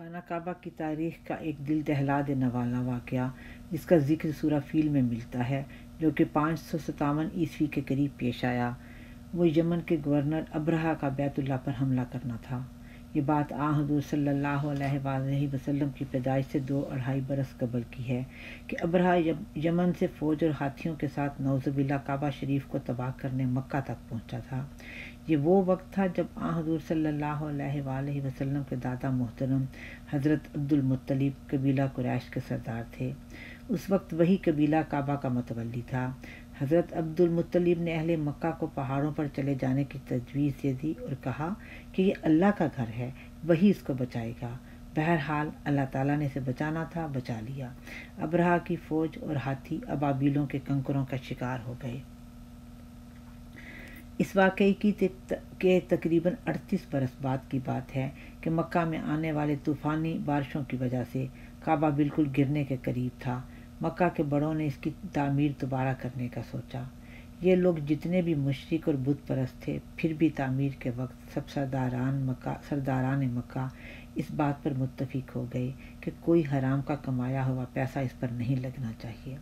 خانہ کعبہ کی تاریخ کا ایک دل دہلا دینے والا واقعہ جس کا ذکر سورہ فیل میں ملتا ہے، جو کہ 557 عیسوی کے قریب پیش آیا، وہ یمن کے گورنر ابرہہ کا بیت اللہ پر حملہ کرنا تھا۔ یہ بات حضور صلی اللہ علیہ وآلہ وسلم کی پیدائش سے 2-2.5 برس قبل کی ہے کہ ابرہہ یمن سے فوج اور ہاتھیوں کے ساتھ نعوذ باللہ کعبہ شریف کو تباہ کرنے مکہ تک پہنچا تھا۔ یہ وہ وقت تھا جب حضور صلی اللہ علیہ وآلہ وسلم کے دادا محترم حضرت عبد المطلب قبیلہ قریش کے سردار تھے۔ اس وقت وہی قبیلہ کعبہ کا متولی تھا۔ حضرت عبد المطلب نے اہل مکہ کو پہاڑوں پر چلے جانے کی تجویز دے دی اور کہا کہ یہ اللہ کا گھر ہے، وہی اس کو بچائے گا۔ بہرحال اللہ تعالیٰ نے اسے بچانا تھا، بچا لیا۔ ابرہہ کی فوج اور ہاتھی ابابیلوں کے کنکروں کا شکار ہو گئے۔ اس واقعے کے تقریباً 38 برس بعد کی بات ہے کہ مکہ میں آنے والے طوفانی بارشوں کی وجہ سے کعبہ بالکل گرنے کے قریب تھا۔ مکہ کے بڑوں نے اس کی تعمیر دوبارہ کرنے کا سوچا۔ یہ لوگ جتنے بھی مشرک اور بت پرست تھے، پھر بھی تعمیر کے وقت سب سرداران مکہ اس بات پر متفق ہو گئے کہ کوئی حرام کا کمایا ہوا پیسہ اس پر نہیں لگنا چاہیے۔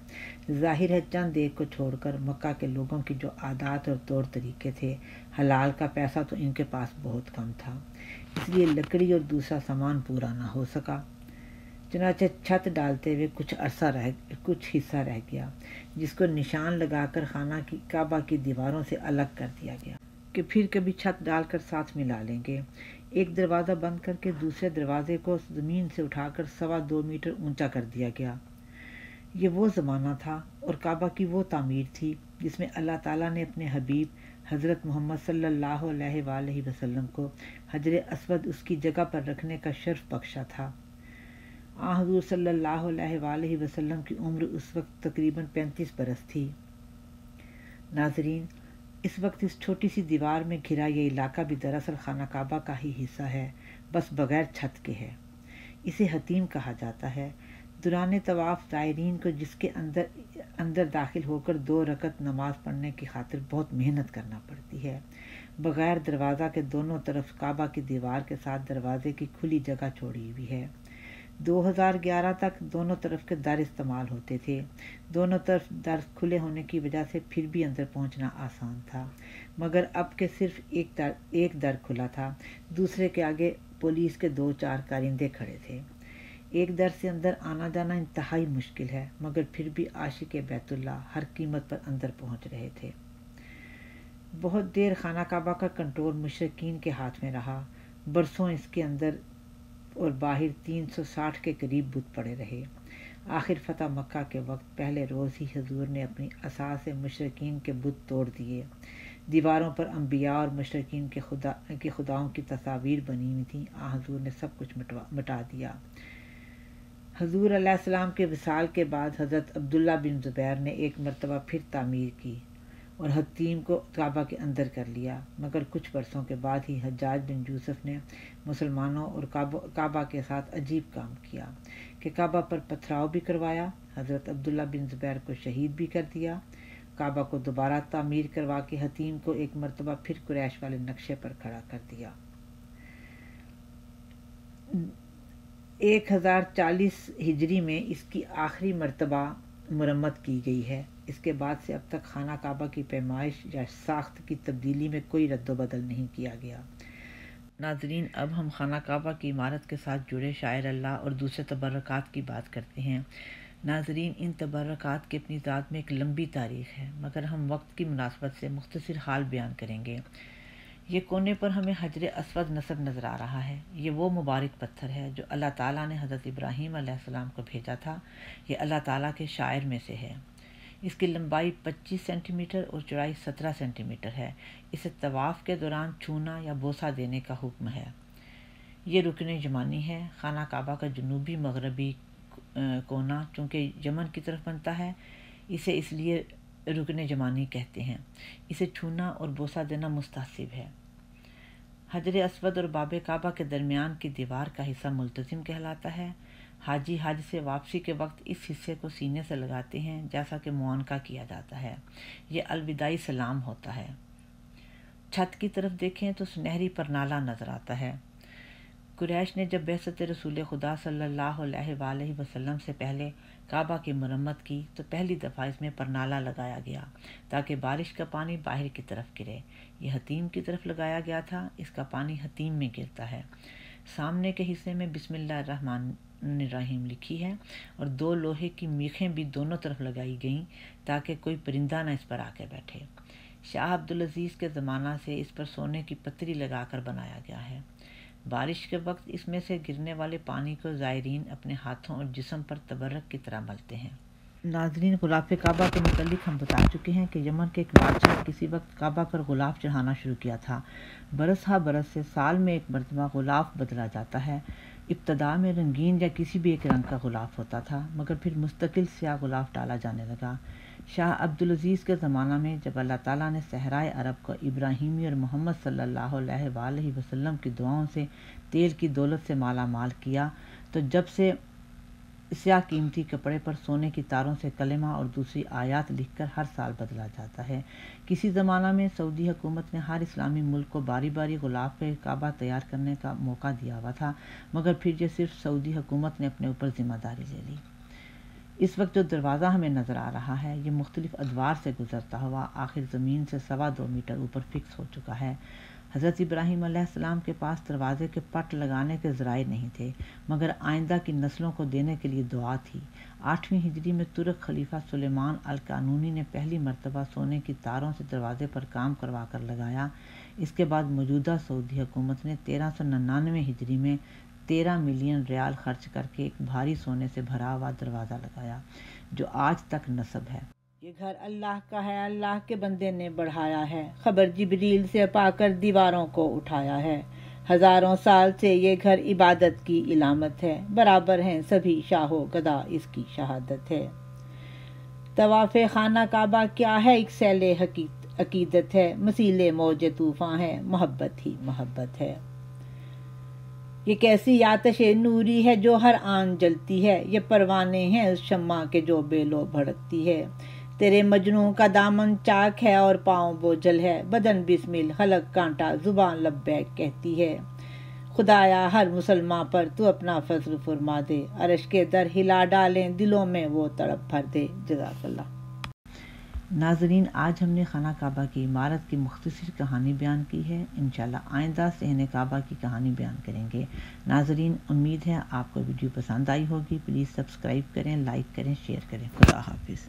ظاہر ہے چند ایک کو چھوڑ کر مکہ کے لوگوں کی جو عادات اور طور طریقے تھے، حلال کا پیسہ تو ان کے پاس بہت کم تھا، اس لیے لکڑی اور دوسرا سامان پورا نہ ہو سکا۔ چنانچہ چھت ڈالتے ہوئے کچھ حصہ رہ گیا، جس کو نشان لگا کر خانہ کی کعبہ کی دیواروں سے الگ کر دیا گیا کہ پھر کبھی چھت ڈال کر ساتھ ملا لیں گے۔ ایک دروازہ بند کر کے دوسرے دروازے کو زمین سے اٹھا کر 2.25 میٹر اونچا کر دیا گیا۔ یہ وہ زمانہ تھا اور کعبہ کی وہ تعمیر تھی جس میں اللہ تعالیٰ نے اپنے حبیب حضرت محمد صلی اللہ علیہ وآلہ وسلم کو حجر اسود اس کی جگہ پر رکھنے کا شرف بخشا تھا۔ حضور صلی اللہ علیہ وآلہ وسلم کی عمر اس وقت تقریباً 35 برس تھی۔ ناظرین، اس وقت اس چھوٹی سی دیوار میں گھرا یہ علاقہ بھی دراصل خانہ کعبہ کا ہی حصہ ہے، بس بغیر چھت کے ہے۔ اسے حتیم کہا جاتا ہے۔ دوران طواف زائرین کو جس کے اندر داخل ہو کر 2 رکعت نماز پڑھنے کی خاطر بہت محنت کرنا پڑتی ہے۔ بغیر دروازہ کے دونوں طرف کعبہ کی دیوار کے ساتھ دروازے کی کھلی جگہ چھوڑی ہوئی ہے۔ 2011 تک دونوں طرف کے در استعمال ہوتے تھے۔ دونوں طرف در کھلے ہونے کی وجہ سے پھر بھی اندر پہنچنا آسان تھا، مگر اب کے صرف ایک در کھلا تھا، دوسرے کے آگے پولیس کے 2-4 کارندے کھڑے تھے۔ ایک در سے اندر آنا جانا انتہائی مشکل ہے، مگر پھر بھی عاشق بیت اللہ ہر قیمت پر اندر پہنچ رہے تھے۔ بہت دیر خانہ کعبہ کا کنٹرول مشرکین کے ہاتھ میں رہا۔ برسوں اس کے اندر اور باہر 360 کے قریب بت پڑے رہے۔ آخر فتح مکہ کے وقت پہلے روز ہی حضور نے اپنی عصا سے مشرکین کے بت توڑ دیے۔ دیواروں پر انبیاء اور مشرکین کے خداؤں کی تصاویر بنی ہوئی تھیں، حضور نے سب کچھ مٹا دیا۔ حضور علیہ السلام کے وصال کے بعد حضرت عبداللہ بن زبیر نے ایک مرتبہ پھر تعمیر کی اور حتیم کو کعبہ کے اندر کر لیا، مگر کچھ برسوں کے بعد ہی حجاج بن یوسف نے مسلمانوں اور کعبہ کے ساتھ عجیب کام کیا کہ کعبہ پر پتھراؤ بھی کروایا، حضرت عبداللہ بن زبیر کو شہید بھی کر دیا۔ کعبہ کو دوبارہ تعمیر کروا کے حتیم کو ایک مرتبہ پھر قریش والے نقشے پر کھڑا کر دیا۔ 1040 ہجری میں اس کی آخری مرتبہ مرمت کی گئی ہے۔ اس کے بعد سے اب تک خانہ کعبہ کی پیمائش یا ساخت کی تبدیلی میں کوئی رد و بدل نہیں کیا گیا۔ ناظرین، اب ہم خانہ کعبہ کی عمارت کے ساتھ جڑے شاعر اللہ اور دوسرے تبرکات کی بات کرتے ہیں۔ ناظرین، ان تبرکات کی اپنی ذات میں ایک لمبی تاریخ ہے، مگر ہم وقت کی مناسبت سے مختصر حال بیان کریں گے۔ یہ کونے پر ہمیں حجر اسود نصب نظر آ رہا ہے۔ یہ وہ مبارک پتھر ہے جو اللہ تعالیٰ نے حضرت ابراہیم علیہ السلام کو بھیجا تھا۔ یہ اللہ تعالیٰ کے شاعر میں سے ہے۔ اس کی لمبائی 25 سینٹی میٹر اور چوڑائی 17 سینٹی میٹر ہے۔ اسے طواف کے دوران چھونا یا بوسہ دینے کا حکم ہے۔ یہ رکن یمانی ہے۔ خانہ کعبہ کا جنوبی مغربی کونا چونکہ یمن کی طرف بنتا ہے، اسے اس لیے رکن یمانی کہتے ہیں۔ اسے چھونا اور بوسہ دینا مستحب ہے۔ حجر اسود اور باب کعبہ کے درمیان کی دیوار کا حصہ ملتزم کہلاتا ہے۔ حاجی حج سے واپسی کے وقت اس حصے کو سینے سے لگاتے ہیں، جیسا کہ معانقہ کیا جاتا ہے۔ یہ الوداعی سلام ہوتا ہے۔ چھت کی طرف دیکھیں تو سنہری پرنالہ نظر آتا ہے۔ قریش نے جب بعثت رسول خدا صلی اللہ علیہ وآلہ وسلم سے پہلے کعبہ کی مرمت کی تو پہلی دفعہ اس میں پرنالہ لگایا گیا تاکہ بارش کا پانی باہر کی طرف گرے۔ یہ حتیم کی طرف لگایا گیا تھا، اس کا پانی حتیم میں گرتا ہے۔ سامنے کے حصے میں بسم اللہ الرحمن الرحیم لکھی ہے اور 2 لوہے کی میخیں بھی دونوں طرف لگائی گئیں تاکہ کوئی پرندہ نہ اس پر آ کے بیٹھے۔ شاہ عبدالعزیز کے زمانہ سے اس پر سونے کی پتری لگا کر بنایا گیا ہے۔ بارش کے وقت اس میں سے گرنے والے پانی کو زائرین اپنے ہاتھوں اور جسم پر تبرک کی طرح ملتے ہیں۔ ناظرین، غلاف کعبہ کے متعلق ہم بتا چکے ہیں کہ یمن کے ایک بادشاہ نے کسی وقت کعبہ پر غلاف چڑھانا شروع کیا تھا۔ برس ہا برس سے سال میں ایک مرتبہ غلاف بدلا جاتا ہے۔ ابتدا میں رنگین یا کسی بھی ایک رنگ کا غلاف ہوتا تھا، مگر پھر مستقل سیاہ غلاف ڈالا جانے لگا۔ شاہ عبدالعزیز کے زمانہ میں جب اللہ تعالیٰ نے صحرائے عرب کو ابراہیمی اور محمد صلی اللہ علیہ وآلہ وسلم کی دعاؤں سے تیل کی دولت سے مالا مال کیا تو جب سے سیاہ قیمتی کپڑے پر سونے کی تاروں سے کلمہ اور دوسری آیات لکھ کر ہر سال بدلا جاتا ہے۔ کسی زمانہ میں سعودی حکومت نے ہر اسلامی ملک کو باری باری غلاف کعبہ تیار کرنے کا موقع دیا ہوا تھا، مگر پھر یہ صرف سعودی حکومت نے اپنے اوپر ذمہ داری لے لی۔ اس وقت جو دروازہ ہمیں نظر آ رہا ہے یہ مختلف ادوار سے گزرتا ہوا آخر زمین سے 2.25 میٹر اوپر فکس ہو چکا ہے۔ حضرت ابراہیم علیہ السلام کے پاس دروازے کے پٹ لگانے کے ذرائع نہیں تھے، مگر آئندہ کی نسلوں کو دینے کے لیے دعا تھی۔ 8ویں ہجری میں ترک خلیفہ سلیمان القانونی نے پہلی مرتبہ سونے کی تاروں سے دروازے پر کام کروا کر لگایا۔ اس کے بعد موجودہ سعودی حکومت نے 1399 ہجری میں 13 ملین ریال خرچ کر کے ایک بھاری سونے سے بھرا ہوا دروازہ لگایا جو آج تک نصب ہے۔ یہ گھر اللہ کا ہے، اللہ کے بندے نے بڑھایا ہے، خبر جبریل سے پا کر دیواروں کو اٹھایا ہے۔ ہزاروں سال سے یہ گھر عبادت کی علامت ہے، برابر ہیں سبھی شاہ و گدا اس کی شہادت ہے۔ طواف خانہ کعبہ کیا ہے؟ ایک سیل عقیدت ہے، مسیل موج طوفاں ہے، محبت ہی محبت ہے۔ یہ کیسی آتش نوری ہے جو ہر آن جلتی ہے، یہ پروانے ہیں اس شمع کے جو بے لو بھڑکتی ہے۔ تیرے مجنوں کا دامن چاک ہے اور پاؤں بوجھل ہے، بدن بسمل حلق کانٹا زبان لبیک کہتی ہے۔ خدایا ہر مسلمان پر تو اپنا فضل فرما دے، عرش کے در ہلا ڈالیں دلوں میں وہ تڑپ بھر دے۔ جزاک اللہ۔ ناظرین، آج ہم نے خانہ کعبہ کی عمارت کی مختصر کہانی بیان کی ہے۔ انشاءاللہ آئندہ صحن کعبہ کی کہانی بیان کریں گے۔ ناظرین، امید ہے آپ کو ویڈیو پسند آئی ہوگی۔ پلیز سبسکرائب کریں، لائک کریں، شیئر کریں۔ خدا حافظ۔